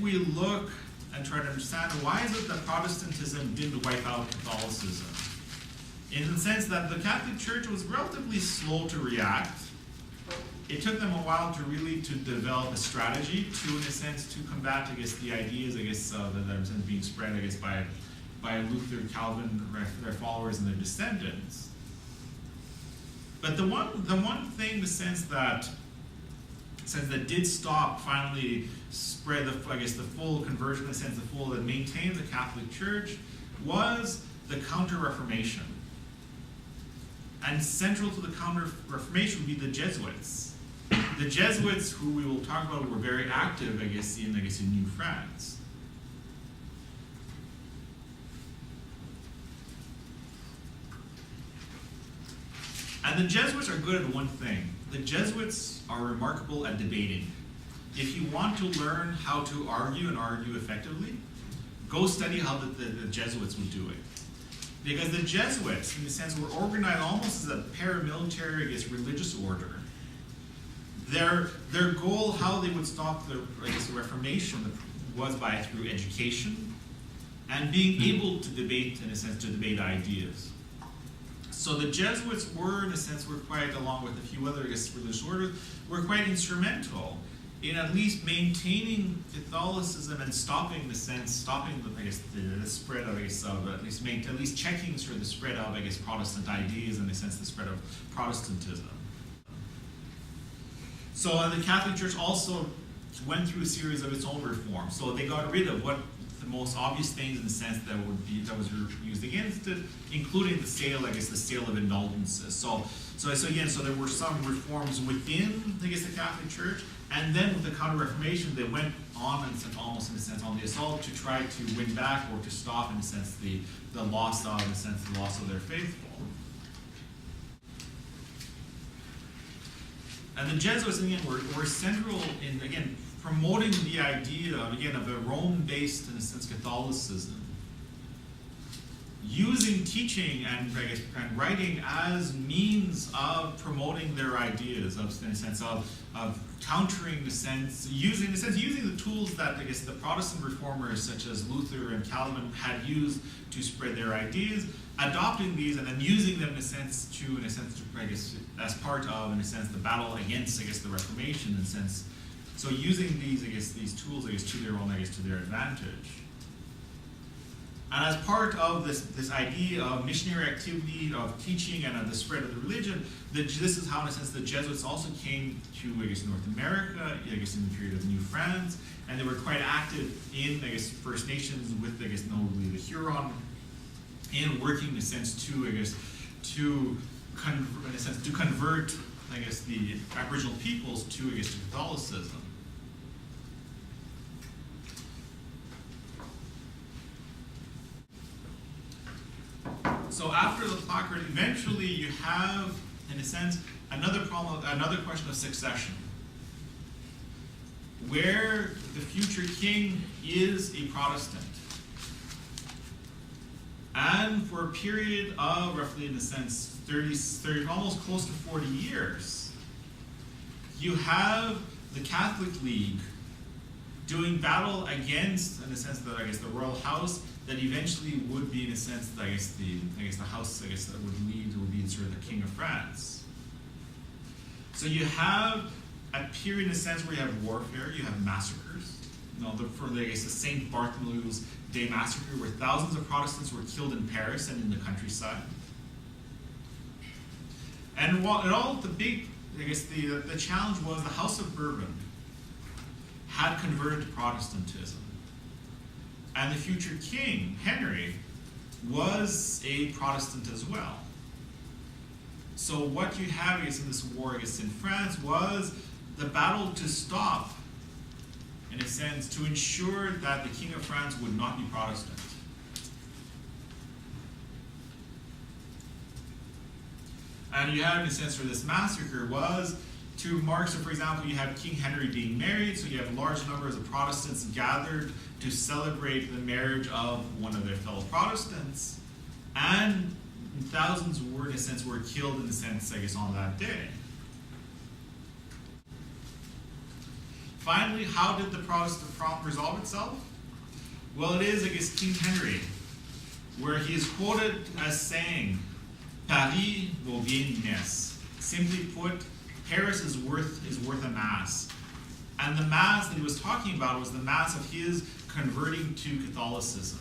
we look and try to understand why is it that Protestantism didn't wipe out Catholicism? In the sense that the Catholic Church was relatively slow to react. It took them a while to really develop a strategy to, in a sense, to combat, I guess, the ideas, I guess, that are being spread, I guess, by Luther, Calvin, their followers and their descendants. But the one thing, the sense that did stop, finally spread the full conversion, in a sense, that maintained the Catholic Church, was the Counter-Reformation. And central to the Counter-Reformation would be the Jesuits. The Jesuits, who we will talk about, were very active, I guess, in New France. And the Jesuits are good at one thing. The Jesuits are remarkable at debating. If you want to learn how to argue and argue effectively, go study how the Jesuits would do it. Because the Jesuits, in a sense, were organized almost as a paramilitary, I guess, religious order. Their goal, how they would stop the Reformation, was through education and being able to debate, in a sense, to debate ideas. So the Jesuits were, in a sense, quite, along with a few other, I guess, religious orders, were quite instrumental in at least maintaining Catholicism and stopping the spread of, I guess, at least checking sort of the spread of, I guess, Protestant ideas and, in a sense, the spread of Protestantism. So the Catholic Church also went through a series of its own reforms. So they got rid of what the most obvious things, in the sense that was used against it, including the sale of indulgences. So there were some reforms within, I guess, the Catholic Church, and then with the Counter-Reformation, they went on, almost in a sense, on the assault to try to win back or to stop, in a sense, the loss of their faithful. And the Jesuits, again, were central in, again, promoting the idea, of a Rome-based, in a sense, Catholicism, using teaching and writing as means of promoting their ideas, in a sense of countering using the tools that, I guess, the Protestant reformers such as Luther and Calvin had used to spread their ideas, adopting these and then using them, in a sense, as part of, in a sense, the battle against, I guess, the Reformation, in a sense. So using these tools, to their own, to their advantage. And as part of this idea of missionary activity, of teaching, and of the spread of the religion, this is how, in a sense, the Jesuits also came to, North America, in the period of New France, and they were quite active in, First Nations, with, notably the Huron, in working, in a sense, to convert, the Aboriginal peoples to Catholicism. So after the placard, eventually you have, in a sense, another question of succession, where the future king is a Protestant. And for a period of roughly, in a sense, 30, almost close to 40 years, you have the Catholic League doing battle against, in a sense, the royal house that eventually would be, in a sense, the house, that would be sort of the King of France. So you have a period, in a sense, where you have warfare, you have massacres. The St. Bartholomew's Day massacre, where thousands of Protestants were killed in Paris and in the countryside. And the challenge was the House of Bourbon had converted to Protestantism. And the future king, Henry, was a Protestant as well. So what you have, in this war, in France, was the battle to stop, in a sense, to ensure that the King of France would not be Protestant. And you have, in a sense, where this massacre was to mark, so for example, you have King Henry being married, so you have large numbers of Protestants gathered to celebrate the marriage of one of their fellow Protestants, and thousands were, in a sense, were killed, in a sense, on that day. Finally, how did the Protestant problem resolve itself? Well, it is against King Henry, where he is quoted as saying, Paris vaut bien une messe. Simply put, Paris is worth a mass. And the mass that he was talking about was the mass of his converting to Catholicism.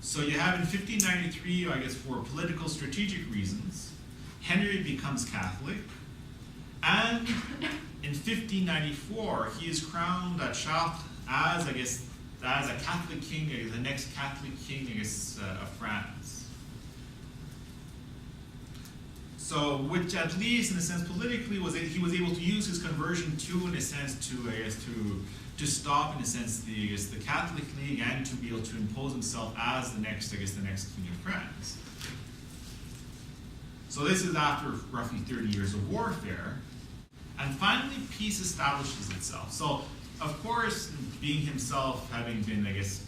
So you have in 1593, I guess for political strategic reasons, Henry becomes Catholic. And in 1594, he is crowned at Chartres as, as a Catholic king, the next Catholic king, of France. So, which at least in a sense politically he was able to use his conversion to, in a sense, to stop, in a sense, the Catholic League and to be able to impose himself as the next king of France. So this is after roughly 30 years of warfare. And finally, peace establishes itself. So, of course, being himself, having been, I guess,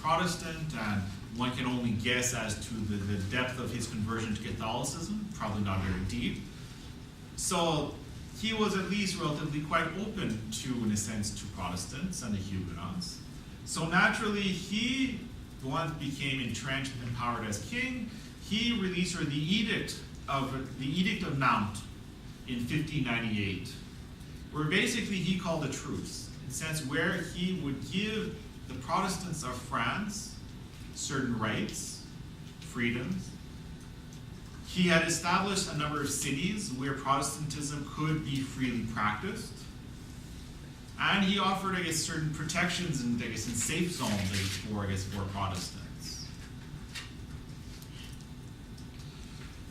Protestant, and one can only guess as to the depth of his conversion to Catholicism, probably not very deep. So, he was at least relatively quite open to, in a sense, to Protestants and the Huguenots. So naturally, he once became entrenched and empowered as king. He released the Edict of Nantes in 1598, where basically he called a truce, in a sense where he would give the Protestants of France certain rights, freedoms. He had established a number of cities where Protestantism could be freely practiced. And he offered, certain protections and, in safe zones for Protestants.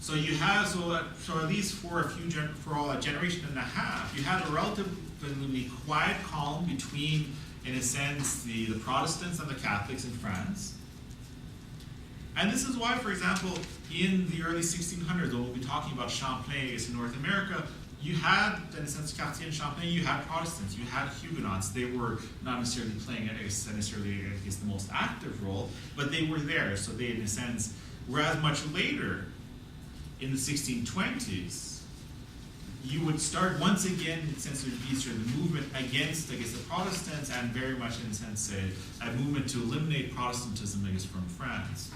So you have, so at least for a generation and a half, you had a relatively quiet calm between, in a sense, the Protestants and the Catholics in France. And this is why, for example, in the early 1600s, when we'll be talking about Champlain, in North America, you had, in a sense, Cartier and Champlain, you had Protestants, you had Huguenots. They were not necessarily playing the most active role, but they were there. So they, in a sense, whereas much later, in the 1620s, you would start once again, in a sense, there would be sort of the movement against, the Protestants, and very much, in a sense, a movement to eliminate Protestantism, from France.